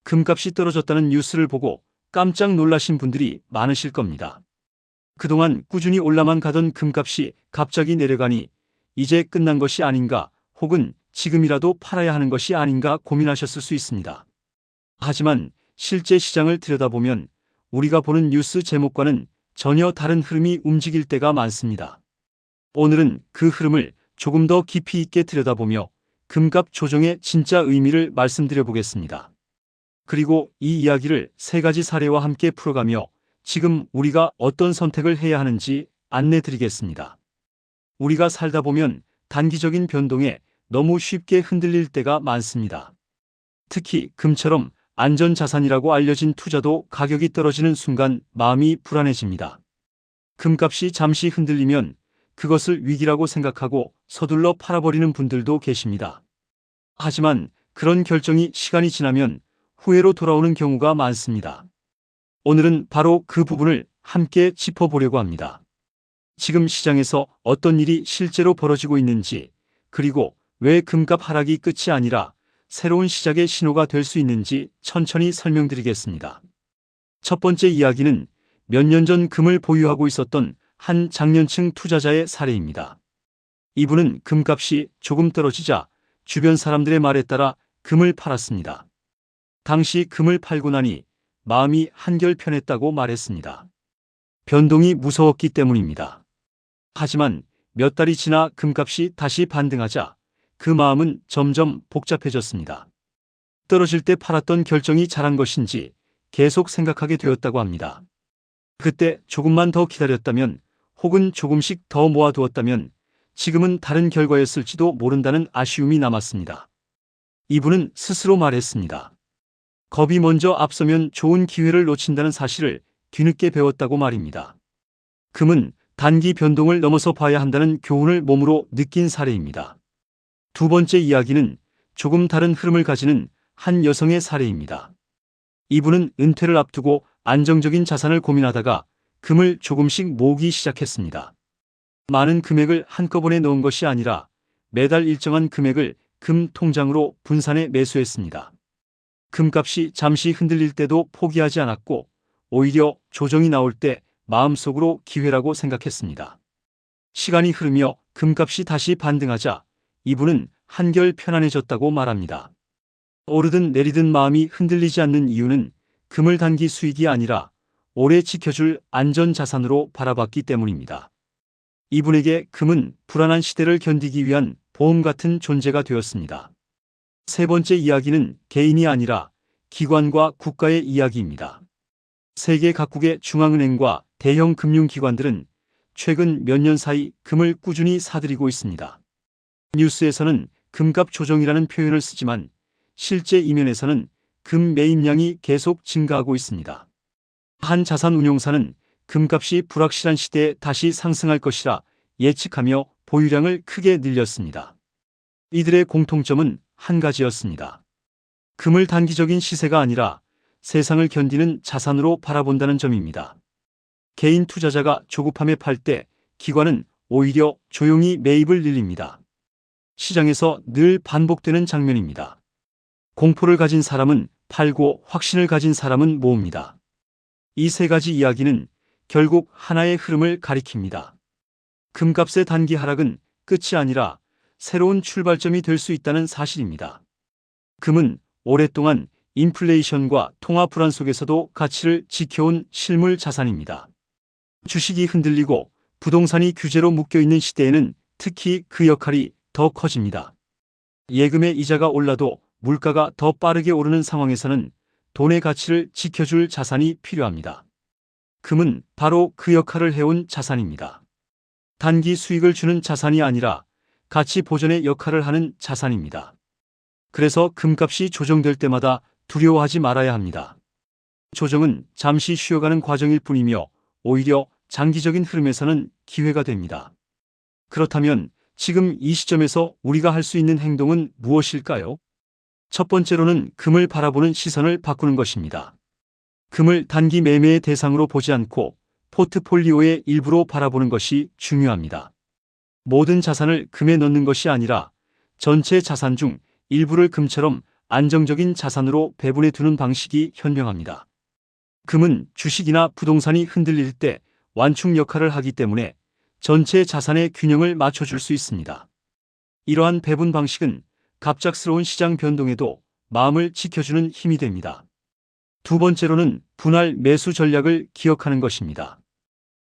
금값이 떨어졌다는 뉴스를 보고 깜짝 놀라신 분들이 많으실 겁니다. 그동안 꾸준히 올라만 가던 금값이 갑자기 내려가니 이제 끝난 것이 아닌가, 혹은 지금이라도 팔아야 하는 것이 아닌가 고민하셨을 수 있습니다. 하지만 실제 시장을 들여다보면 우리가 보는 뉴스 제목과는 전혀 다른 흐름이 움직일 때가 많습니다. 오늘은 그 흐름을 조금 더 깊이 있게 들여다보며 금값 조정의 진짜 의미를 말씀드려 보겠습니다. 그리고 이 이야기를 세 가지 사례와 함께 풀어가며 지금 우리가 어떤 선택을 해야 하는지 안내 드리겠습니다. 우리가 살다 보면 단기적인 변동에 너무 쉽게 흔들릴 때가 많습니다. 특히 금처럼 안전자산이라고 알려진 투자도 가격이 떨어지는 순간 마음이 불안해집니다. 금값이 잠시 흔들리면 그것을 위기라고 생각하고 서둘러 팔아버리는 분들도 계십니다. 하지만 그런 결정이 시간이 지나면 후회로 돌아오는 경우가 많습니다. 오늘은 바로 그 부분을 함께 짚어보려고 합니다. 지금 시장에서 어떤 일이 실제로 벌어지고 있는지, 그리고 왜 금값 하락이 끝이 아니라 새로운 시작의 신호가 될 수 있는지 천천히 설명드리겠습니다. 첫 번째 이야기는 몇 년 전 금을 보유하고 있었던 한 장년층 투자자의 사례입니다. 이분은 금값이 조금 떨어지자 주변 사람들의 말에 따라 금을 팔았습니다. 당시 금을 팔고 나니 마음이 한결 편했다고 말했습니다. 변동이 무서웠기 때문입니다. 하지만 몇 달이 지나 금값이 다시 반등하자 그 마음은 점점 복잡해졌습니다. 떨어질 때 팔았던 결정이 잘한 것인지 계속 생각하게 되었다고 합니다. 그때 조금만 더 기다렸다면, 혹은 조금씩 더 모아두었다면 지금은 다른 결과였을지도 모른다는 아쉬움이 남았습니다. 이분은 스스로 말했습니다. 겁이 먼저 앞서면 좋은 기회를 놓친다는 사실을 뒤늦게 배웠다고 말입니다. 금은 단기 변동을 넘어서 봐야 한다는 교훈을 몸으로 느낀 사례입니다. 두 번째 이야기는 조금 다른 흐름을 가지는 한 여성의 사례입니다. 이분은 은퇴를 앞두고 안정적인 자산을 고민하다가 금을 조금씩 모으기 시작했습니다. 많은 금액을 한꺼번에 넣은 것이 아니라 매달 일정한 금액을 금 통장으로 분산해 매수했습니다. 금값이 잠시 흔들릴 때도 포기하지 않았고 오히려 조정이 나올 때 마음속으로 기회라고 생각했습니다. 시간이 흐르며 금값이 다시 반등하자 이분은 한결 편안해졌다고 말합니다. 오르든 내리든 마음이 흔들리지 않는 이유는 금을 단기 수익이 아니라 오래 지켜줄 안전자산으로 바라봤기 때문입니다. 이분에게 금은 불안한 시대를 견디기 위한 보험 같은 존재가 되었습니다. 세 번째 이야기는 개인이 아니라 기관과 국가의 이야기입니다. 세계 각국의 중앙은행과 대형 금융기관들은 최근 몇 년 사이 금을 꾸준히 사들이고 있습니다. 뉴스에서는 금값 조정이라는 표현을 쓰지만 실제 이면에서는 금 매입량이 계속 증가하고 있습니다. 한 자산운용사는 금값이 불확실한 시대에 다시 상승할 것이라 예측하며 보유량을 크게 늘렸습니다. 이들의 공통점은 한 가지였습니다. 금을 단기적인 시세가 아니라 세상을 견디는 자산으로 바라본다는 점입니다. 개인 투자자가 조급함에 팔 때 기관은 오히려 조용히 매입을 늘립니다. 시장에서 늘 반복되는 장면입니다. 공포를 가진 사람은 팔고 확신을 가진 사람은 모읍니다. 이 세 가지 이야기는 결국 하나의 흐름을 가리킵니다. 금값의 단기 하락은 끝이 아니라 새로운 출발점이 될 수 있다는 사실입니다. 금은 오랫동안 인플레이션과 통화 불안 속에서도 가치를 지켜온 실물 자산입니다. 주식이 흔들리고 부동산이 규제로 묶여있는 시대에는 특히 그 역할이 더 커집니다. 예금의 이자가 올라도 물가가 더 빠르게 오르는 상황에서는 돈의 가치를 지켜줄 자산이 필요합니다. 금은 바로 그 역할을 해온 자산입니다. 단기 수익을 주는 자산이 아니라 가치 보존의 역할을 하는 자산입니다. 그래서 금값이 조정될 때마다 두려워하지 말아야 합니다. 조정은 잠시 쉬어가는 과정일 뿐이며 오히려 장기적인 흐름에서는 기회가 됩니다. 그렇다면 지금 이 시점에서 우리가 할 수 있는 행동은 무엇일까요? 첫 번째로는 금을 바라보는 시선을 바꾸는 것입니다. 금을 단기 매매의 대상으로 보지 않고 포트폴리오의 일부로 바라보는 것이 중요합니다. 모든 자산을 금에 넣는 것이 아니라 전체 자산 중 일부를 금처럼 안정적인 자산으로 배분해 두는 방식이 현명합니다. 금은 주식이나 부동산이 흔들릴 때 완충 역할을 하기 때문에 전체 자산의 균형을 맞춰줄 수 있습니다. 이러한 배분 방식은 갑작스러운 시장 변동에도 마음을 지켜주는 힘이 됩니다. 두 번째로는 분할 매수 전략을 기억하는 것입니다.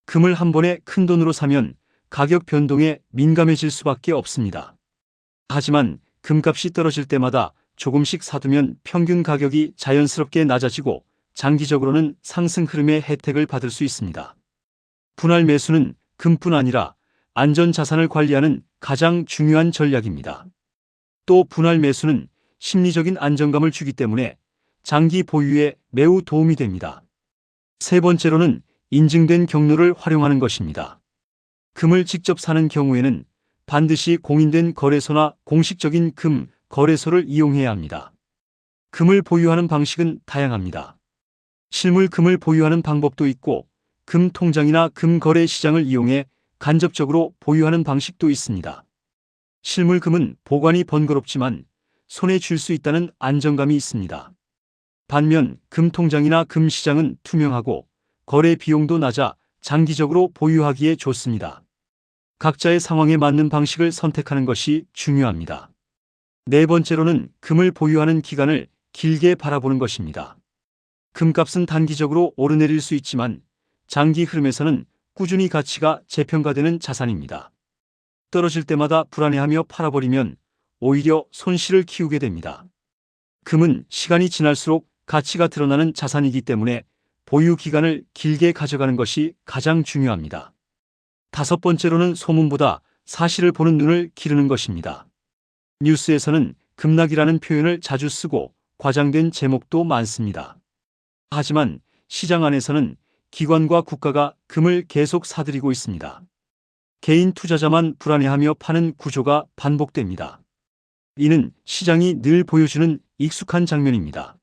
금을 한 번에 큰 돈으로 사면 가격 변동에 민감해질 수밖에 없습니다. 하지만 금값이 떨어질 때마다 조금씩 사두면 평균 가격이 자연스럽게 낮아지고 장기적으로는 상승 흐름의 혜택을 받을 수 있습니다. 분할 매수는 금뿐 아니라 안전 자산을 관리하는 가장 중요한 전략입니다. 또 분할 매수는 심리적인 안정감을 주기 때문에 장기 보유에 매우 도움이 됩니다. 세 번째로는 인증된 경로를 활용하는 것입니다. 금을 직접 사는 경우에는 반드시 공인된 거래소나 공식적인 금 거래소를 이용해야 합니다. 금을 보유하는 방식은 다양합니다. 실물 금을 보유하는 방법도 있고 금 통장이나 금 거래 시장을 이용해 간접적으로 보유하는 방식도 있습니다. 실물 금은 보관이 번거롭지만 손에 쥘 수 있다는 안정감이 있습니다. 반면 금 통장이나 금 시장은 투명하고 거래 비용도 낮아 장기적으로 보유하기에 좋습니다. 각자의 상황에 맞는 방식을 선택하는 것이 중요합니다. 네 번째로는 금을 보유하는 기간을 길게 바라보는 것입니다. 금값은 단기적으로 오르내릴 수 있지만 장기 흐름에서는 꾸준히 가치가 재평가되는 자산입니다. 떨어질 때마다 불안해하며 팔아버리면 오히려 손실을 키우게 됩니다. 금은 시간이 지날수록 가치가 드러나는 자산이기 때문에 보유 기간을 길게 가져가는 것이 가장 중요합니다. 다섯 번째로는 소문보다 사실을 보는 눈을 기르는 것입니다. 뉴스에서는 급락이라는 표현을 자주 쓰고 과장된 제목도 많습니다. 하지만 시장 안에서는 기관과 국가가 금을 계속 사들이고 있습니다. 개인 투자자만 불안해하며 파는 구조가 반복됩니다. 이는 시장이 늘 보여주는 익숙한 장면입니다.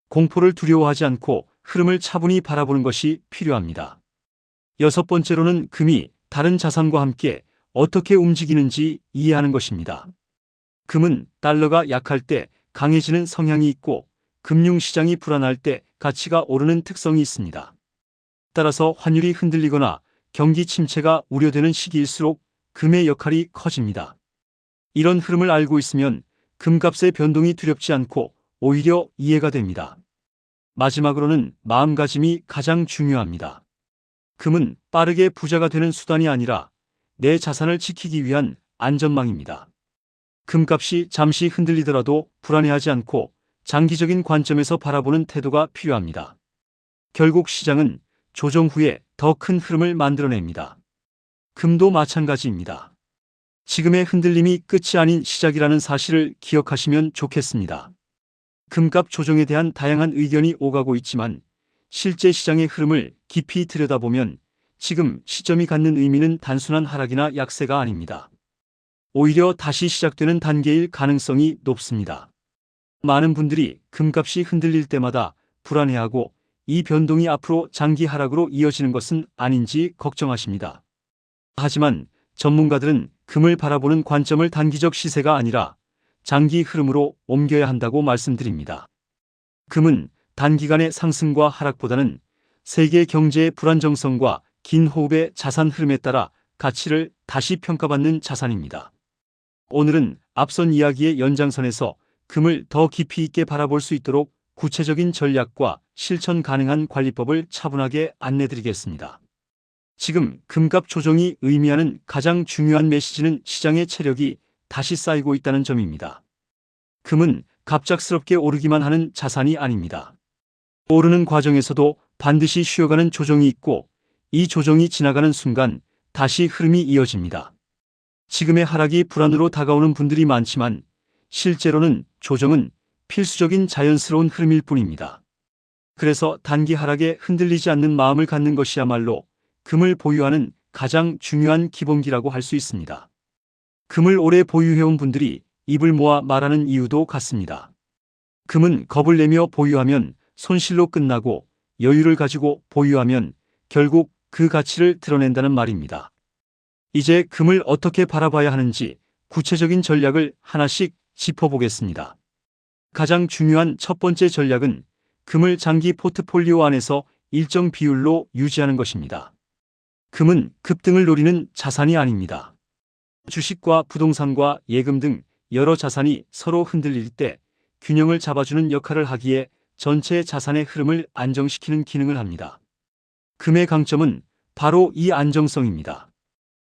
공포를 두려워하지 않고 흐름을 차분히 바라보는 것이 필요합니다. 여섯 번째로는 금이 다른 자산과 함께 어떻게 움직이는지 이해하는 것입니다. 금은 달러가 약할 때 강해지는 성향이 있고 금융시장이 불안할 때 가치가 오르는 특성이 있습니다. 따라서 환율이 흔들리거나 경기 침체가 우려되는 시기일수록 금의 역할이 커집니다. 이런 흐름을 알고 있으면 금값의 변동이 두렵지 않고 오히려 이해가 됩니다. 마지막으로는 마음가짐이 가장 중요합니다. 금은 빠르게 부자가 되는 수단이 아니라 내 자산을 지키기 위한 안전망입니다. 금값이 잠시 흔들리더라도 불안해하지 않고 장기적인 관점에서 바라보는 태도가 필요합니다. 결국 시장은 조정 후에 더 큰 흐름을 만들어냅니다. 금도 마찬가지입니다. 지금의 흔들림이 끝이 아닌 시작이라는 사실을 기억하시면 좋겠습니다. 금값 조정에 대한 다양한 의견이 오가고 있지만 실제 시장의 흐름을 깊이 들여다보면 지금 시점이 갖는 의미는 단순한 하락이나 약세가 아닙니다. 오히려 다시 시작되는 단계일 가능성이 높습니다. 많은 분들이 금값이 흔들릴 때마다 불안해하고 이 변동이 앞으로 장기 하락으로 이어지는 것은 아닌지 걱정하십니다. 하지만 전문가들은 금을 바라보는 관점을 단기적 시세가 아니라 장기 흐름으로 옮겨야 한다고 말씀드립니다. 금은 단기간의 상승과 하락보다는 세계 경제의 불안정성과 긴 호흡의 자산 흐름에 따라 가치를 다시 평가받는 자산입니다. 오늘은 앞선 이야기의 연장선에서 금을 더 깊이 있게 바라볼 수 있도록 구체적인 전략과 실천 가능한 관리법을 차분하게 안내드리겠습니다. 지금 금값 조정이 의미하는 가장 중요한 메시지는 시장의 체력이 다시 쌓이고 있다는 점입니다. 금은 갑작스럽게 오르기만 하는 자산이 아닙니다. 오르는 과정에서도 반드시 쉬어가는 조정이 있고 이 조정이 지나가는 순간 다시 흐름이 이어집니다. 지금의 하락이 불안으로 다가오는 분들이 많지만 실제로는 조정은 필수적인 자연스러운 흐름일 뿐입니다. 그래서 단기 하락에 흔들리지 않는 마음을 갖는 것이야말로 금을 보유하는 가장 중요한 기본기라고 할 수 있습니다. 금을 오래 보유해온 분들이 입을 모아 말하는 이유도 같습니다. 금은 겁을 내며 보유하면 손실로 끝나고 여유를 가지고 보유하면 결국 그 가치를 드러낸다는 말입니다. 이제 금을 어떻게 바라봐야 하는지 구체적인 전략을 하나씩 짚어보겠습니다. 가장 중요한 첫 번째 전략은 금을 장기 포트폴리오 안에서 일정 비율로 유지하는 것입니다. 금은 급등을 노리는 자산이 아닙니다. 주식과 부동산과 예금 등 여러 자산이 서로 흔들릴 때 균형을 잡아주는 역할을 하기에 전체 자산의 흐름을 안정시키는 기능을 합니다. 금의 강점은 바로 이 안정성입니다.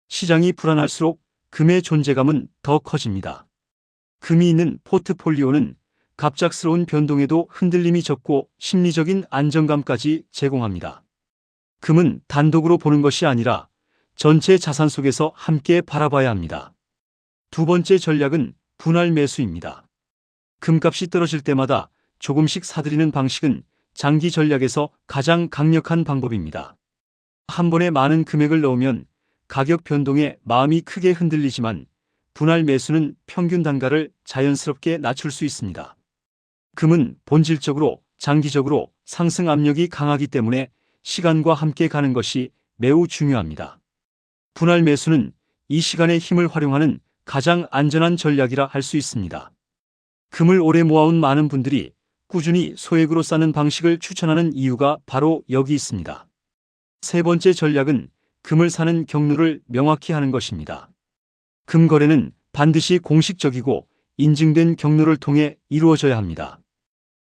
시장이 불안할수록 금의 존재감은 더 커집니다. 금이 있는 포트폴리오는 갑작스러운 변동에도 흔들림이 적고 심리적인 안정감까지 제공합니다. 금은 단독으로 보는 것이 아니라 전체 자산 속에서 함께 바라봐야 합니다. 두 번째 전략은 분할 매수입니다. 금값이 떨어질 때마다 조금씩 사들이는 방식은 장기 전략에서 가장 강력한 방법입니다. 한 번에 많은 금액을 넣으면 가격 변동에 마음이 크게 흔들리지만 분할 매수는 평균 단가를 자연스럽게 낮출 수 있습니다. 금은 본질적으로 장기적으로 상승 압력이 강하기 때문에 시간과 함께 가는 것이 매우 중요합니다. 분할 매수는 이 시간의 힘을 활용하는 가장 안전한 전략이라 할 수 있습니다. 금을 오래 모아온 많은 분들이 꾸준히 소액으로 싸는 방식을 추천하는 이유가 바로 여기 있습니다. 세 번째 전략은 금을 사는 경로를 명확히 하는 것입니다. 금 거래는 반드시 공식적이고 인증된 경로를 통해 이루어져야 합니다.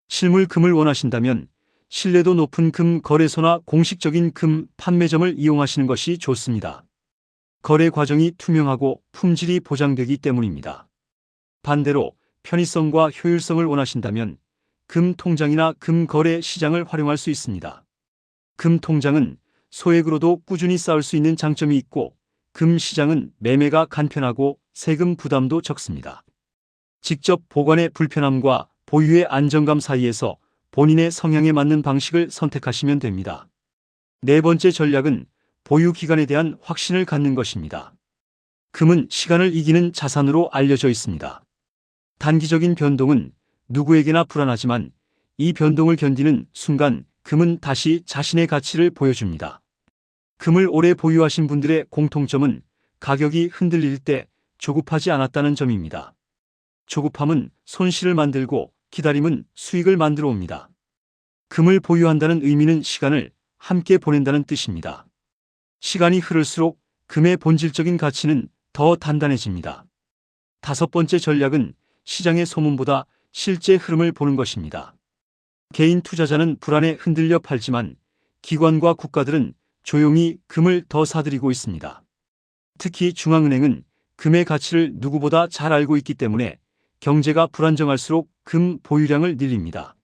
실물 금을 원하신다면 신뢰도 높은 금 거래소나 공식적인 금 판매점을 이용하시는 것이 좋습니다. 거래 과정이 투명하고 품질이 보장되기 때문입니다. 반대로 편의성과 효율성을 원하신다면 금 통장이나 금 거래 시장을 활용할 수 있습니다. 금 통장은 소액으로도 꾸준히 쌓을 수 있는 장점이 있고 금 시장은 매매가 간편하고 세금 부담도 적습니다. 직접 보관의 불편함과 보유의 안정감 사이에서 본인의 성향에 맞는 방식을 선택하시면 됩니다. 네 번째 전략은 보유 기간에 대한 확신을 갖는 것입니다. 금은 시간을 이기는 자산으로 알려져 있습니다. 단기적인 변동은 누구에게나 불안하지만 이 변동을 견디는 순간 금은 다시 자신의 가치를 보여줍니다. 금을 오래 보유하신 분들의 공통점은 가격이 흔들릴 때 조급하지 않았다는 점입니다. 조급함은 손실을 만들고 기다림은 수익을 만들어 옵니다. 금을 보유한다는 의미는 시간을 함께 보낸다는 뜻입니다. 시간이 흐를수록 금의 본질적인 가치는 더 단단해집니다. 다섯 번째 전략은 시장의 소문보다 실제 흐름을 보는 것입니다. 개인 투자자는 불안에 흔들려 팔지만 기관과 국가들은 조용히 금을 더 사들이고 있습니다. 특히 중앙은행은 금의 가치를 누구보다 잘 알고 있기 때문에 경제가 불안정할수록 금 보유량을 늘립니다.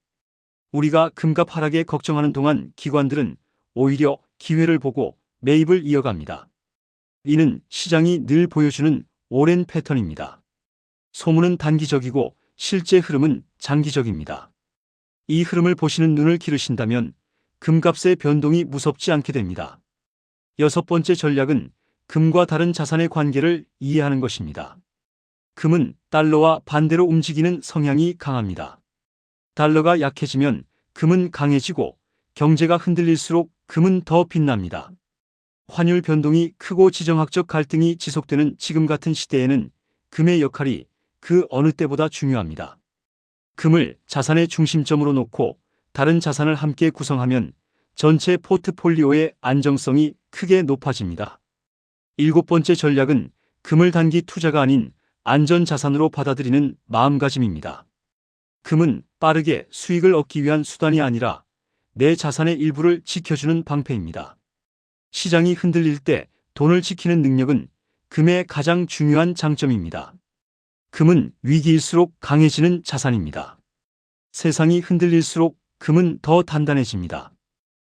우리가 금값 하락에 걱정하는 동안 기관들은 오히려 기회를 보고 매입을 이어갑니다. 이는 시장이 늘 보여주는 오랜 패턴입니다. 소문은 단기적이고 실제 흐름은 장기적입니다. 이 흐름을 보시는 눈을 기르신다면 금값의 변동이 무섭지 않게 됩니다. 여섯 번째 전략은 금과 다른 자산의 관계를 이해하는 것입니다. 금은 달러와 반대로 움직이는 성향이 강합니다. 달러가 약해지면 금은 강해지고 경제가 흔들릴수록 금은 더 빛납니다. 환율 변동이 크고 지정학적 갈등이 지속되는 지금 같은 시대에는 금의 역할이 그 어느 때보다 중요합니다. 금을 자산의 중심점으로 놓고 다른 자산을 함께 구성하면 전체 포트폴리오의 안정성이 크게 높아집니다. 일곱 번째 전략은 금을 단기 투자가 아닌 안전자산으로 받아들이는 마음가짐입니다. 금은 빠르게 수익을 얻기 위한 수단이 아니라 내 자산의 일부를 지켜주는 방패입니다. 시장이 흔들릴 때 돈을 지키는 능력은 금의 가장 중요한 장점입니다. 금은 위기일수록 강해지는 자산입니다. 세상이 흔들릴수록 금은 더 단단해집니다.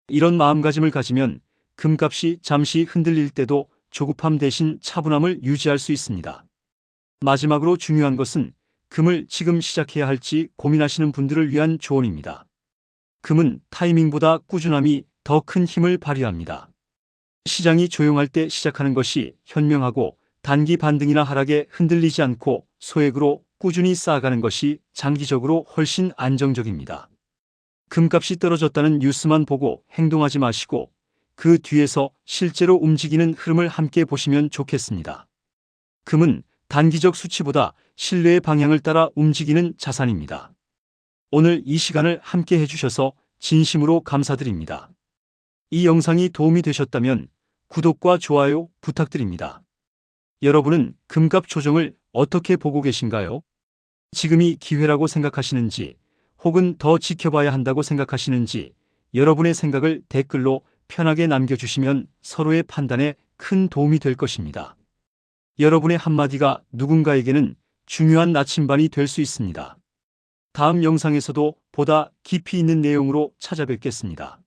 이런 마음가짐을 가지면 금값이 잠시 흔들릴 때도 조급함 대신 차분함을 유지할 수 있습니다. 마지막으로 중요한 것은 금을 지금 시작해야 할지 고민하시는 분들을 위한 조언입니다. 금은 타이밍보다 꾸준함이 더 큰 힘을 발휘합니다. 시장이 조용할 때 시작하는 것이 현명하고 단기 반등이나 하락에 흔들리지 않고 소액으로 꾸준히 쌓아가는 것이 장기적으로 훨씬 안정적입니다. 금값이 떨어졌다는 뉴스만 보고 행동하지 마시고 그 뒤에서 실제로 움직이는 흐름을 함께 보시면 좋겠습니다. 금은 단기적 수치보다 신뢰의 방향을 따라 움직이는 자산입니다. 오늘 이 시간을 함께 해주셔서 진심으로 감사드립니다. 이 영상이 도움이 되셨다면 구독과 좋아요 부탁드립니다. 여러분은 금값 조정을 어떻게 보고 계신가요? 지금이 기회라고 생각하시는지 혹은 더 지켜봐야 한다고 생각하시는지 여러분의 생각을 댓글로 편하게 남겨주시면 서로의 판단에 큰 도움이 될 것입니다. 여러분의 한마디가 누군가에게는 중요한 나침반이 될 수 있습니다. 다음 영상에서도 보다 깊이 있는 내용으로 찾아뵙겠습니다.